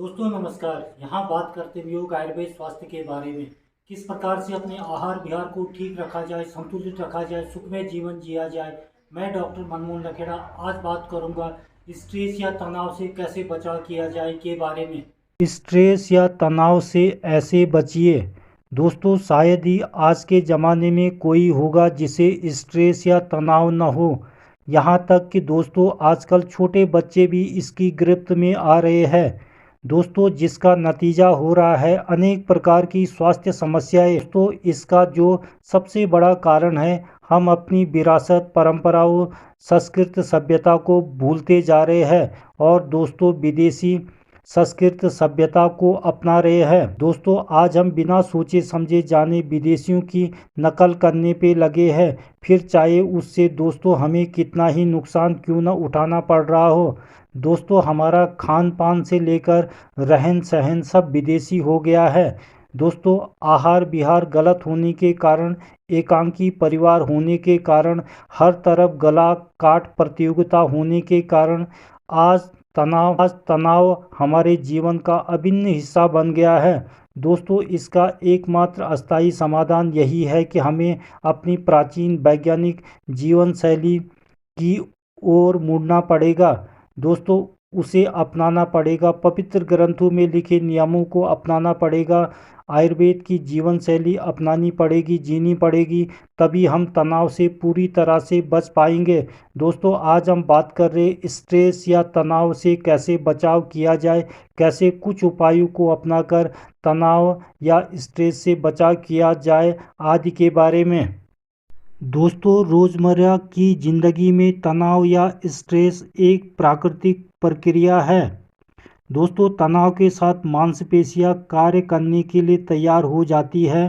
दोस्तों नमस्कार। यहाँ बात करते हैं योग आयुर्वेद स्वास्थ्य के बारे में। किस प्रकार से अपने आहार विहार को ठीक रखा जाए, संतुलित रखा जाए, सुखमय जीवन जिया जाए। मैं डॉक्टर मनमोहन रखेड़ा आज बात करूँगा स्ट्रेस या तनाव से कैसे बचाव किया जाए के बारे में। स्ट्रेस या तनाव से ऐसे बचिए। दोस्तों शायद ही आज के ज़माने में कोई होगा जिसे स्ट्रेस या तनाव न हो। यहाँ तक कि दोस्तों आजकल छोटे बच्चे भी इसकी गिरफ्त में आ रहे हैं। दोस्तों जिसका नतीजा हो रहा है अनेक प्रकार की स्वास्थ्य समस्याएं। तो इसका जो सबसे बड़ा कारण है, हम अपनी विरासत, परंपराओं, संस्कृत सभ्यता को भूलते जा रहे हैं और दोस्तों विदेशी संस्कृत सभ्यता को अपना रहे हैं। दोस्तों आज हम बिना सोचे समझे जाने विदेशियों की नकल करने पे लगे हैं, फिर चाहे उससे दोस्तों हमें कितना ही नुकसान क्यों न उठाना पड़ रहा हो। दोस्तों हमारा खान पान से लेकर रहन सहन सब विदेशी हो गया है। दोस्तों आहार विहार गलत होने के कारण, एकांकी परिवार होने के कारण, हर तरफ गला काट प्रतियोगिता होने के कारण आज तनाव हमारे जीवन का अभिन्न हिस्सा बन गया है। दोस्तों इसका एकमात्र अस्थायी समाधान यही है कि हमें अपनी प्राचीन वैज्ञानिक जीवन शैली की ओर मुड़ना पड़ेगा। दोस्तों उसे अपनाना पड़ेगा, पवित्र ग्रंथों में लिखे नियमों को अपनाना पड़ेगा, आयुर्वेद की जीवन शैली अपनानी पड़ेगी, जीनी पड़ेगी, तभी हम तनाव से पूरी तरह से बच पाएंगे। दोस्तों आज हम बात कर रहे स्ट्रेस या तनाव से कैसे बचाव किया जाए, कैसे कुछ उपायों को अपनाकर तनाव या स्ट्रेस से बचाव किया जाए आदि के बारे में। दोस्तों रोज़मर्रा की ज़िंदगी में तनाव या स्ट्रेस एक प्राकृतिक प्रक्रिया है। दोस्तों तनाव के साथ मांसपेशियां कार्य करने के लिए तैयार हो जाती है,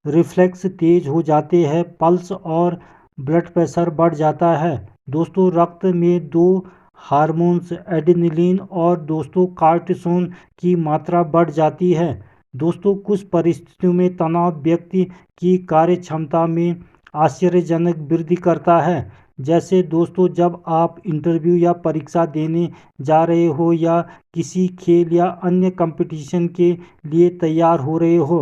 रिफ्लेक्स तेज हो जाते हैं, पल्स और ब्लड प्रेशर बढ़ जाता है। दोस्तों रक्त में दो हार्मोन्स एड्रेनलिन और दोस्तों कार्टिसोन की मात्रा बढ़ जाती है। दोस्तों कुछ परिस्थितियों में तनाव व्यक्ति की कार्य क्षमता में आश्चर्यजनक वृद्धि करता है। जैसे दोस्तों जब आप इंटरव्यू या परीक्षा देने जा रहे हो या किसी खेल या अन्य कंपटीशन के लिए तैयार हो रहे हो।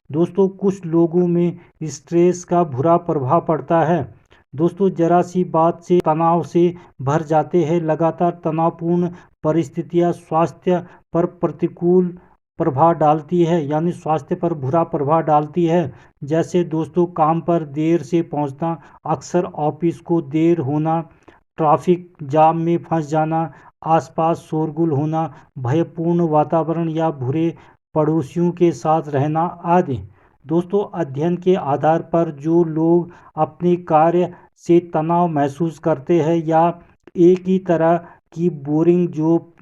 दोस्तों कुछ लोगों में स्ट्रेस का बुरा प्रभाव पड़ता है। दोस्तों जरा सी बात से तनाव से भर जाते हैं। लगातार तनावपूर्ण परिस्थितियां स्वास्थ्य पर प्रतिकूल प्रभाव डालती है, यानी स्वास्थ्य पर बुरा प्रभाव डालती है। जैसे दोस्तों काम पर देर से पहुंचना, अक्सर ऑफिस को देर होना, ट्रैफिक जाम में फंस जाना, आसपास शोरगुल होना, भयपूर्ण वातावरण या बुरे पड़ोसियों के साथ रहना आदि। दोस्तों अध्ययन के आधार पर जो लोग अपने कार्य से तनाव महसूस करते हैं या एक ही तरह की बोरिंग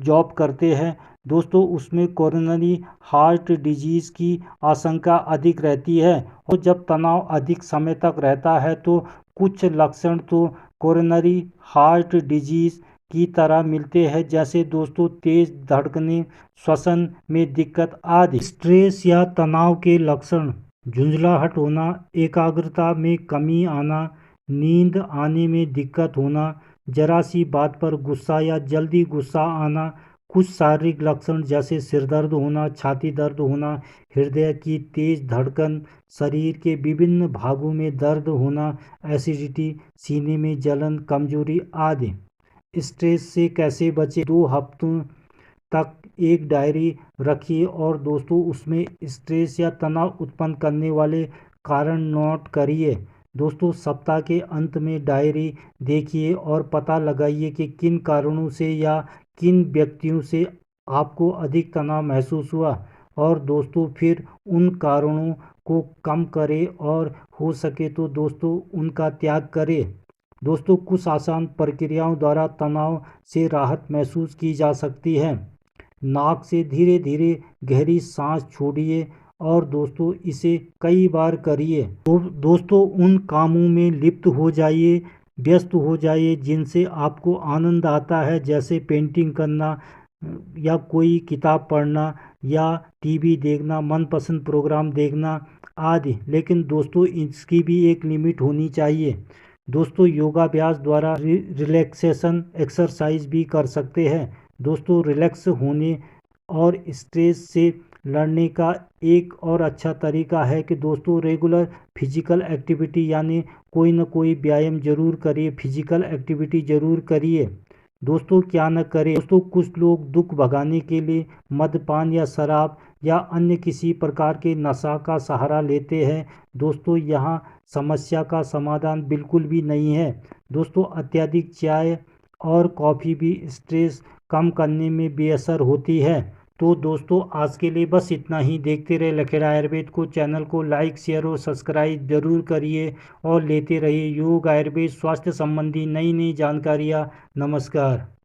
जॉब करते हैं, दोस्तों उसमें कोरोनरी हार्ट डिजीज़ की आशंका अधिक रहती है। और जब तनाव अधिक समय तक रहता है तो कुछ लक्षण तो कोरोनरी हार्ट डिजीज़ की तरह मिलते हैं, जैसे दोस्तों तेज धड़कने, श्वसन में दिक्कत आदि। स्ट्रेस या तनाव के लक्षण: झुंझलाहट होना, एकाग्रता में कमी आना, नींद आने में दिक्कत होना, जरा सी बात पर गुस्सा या जल्दी गुस्सा आना। कुछ शारीरिक लक्षण जैसे सिर दर्द होना, छाती दर्द होना, हृदय की तेज धड़कन, शरीर के विभिन्न भागों में दर्द होना, एसिडिटी, सीने में जलन, कमजोरी आदि। स्ट्रेस से कैसे बचे? 2 हफ्तों तक एक डायरी रखिए और दोस्तों उसमें स्ट्रेस या तनाव उत्पन्न करने वाले कारण नोट करिए। दोस्तों सप्ताह के अंत में डायरी देखिए और पता लगाइए कि किन कारणों से या किन व्यक्तियों से आपको अधिक तनाव महसूस हुआ, और दोस्तों फिर उन कारणों को कम करें और हो सके तो दोस्तों उनका त्याग करें। दोस्तों कुछ आसान प्रक्रियाओं द्वारा तनाव से राहत महसूस की जा सकती है। नाक से धीरे धीरे गहरी सांस छोड़िए और दोस्तों इसे कई बार करिए। तो दोस्तों उन कामों में लिप्त हो जाइए, व्यस्त हो जाइए जिनसे आपको आनंद आता है, जैसे पेंटिंग करना या कोई किताब पढ़ना या टीवी देखना, मनपसंद प्रोग्राम देखना आदि। लेकिन दोस्तों इसकी भी एक लिमिट होनी चाहिए। दोस्तों योगाभ्यास द्वारा रिलैक्सेशन एक्सरसाइज भी कर सकते हैं। दोस्तों रिलैक्स होने और स्ट्रेस से लड़ने का एक और अच्छा तरीका है कि दोस्तों रेगुलर फिजिकल एक्टिविटी यानी कोई ना कोई व्यायाम जरूर करिए, फिजिकल एक्टिविटी जरूर करिए। दोस्तों क्या न करें, दोस्तों कुछ लोग दुख भगाने के लिए मद्यपान या शराब या अन्य किसी प्रकार के नशा का सहारा लेते हैं। दोस्तों यहाँ समस्या का समाधान बिल्कुल भी नहीं है। दोस्तों अत्यधिक चाय और कॉफ़ी भी स्ट्रेस कम करने में बेअसर होती है। तो दोस्तों आज के लिए बस इतना ही। देखते रहे लखेड़ा आयुर्वेद को, चैनल को लाइक शेयर और सब्सक्राइब जरूर करिए और लेते रहिए योग आयुर्वेद स्वास्थ्य संबंधी नई नई जानकारियाँ। नमस्कार।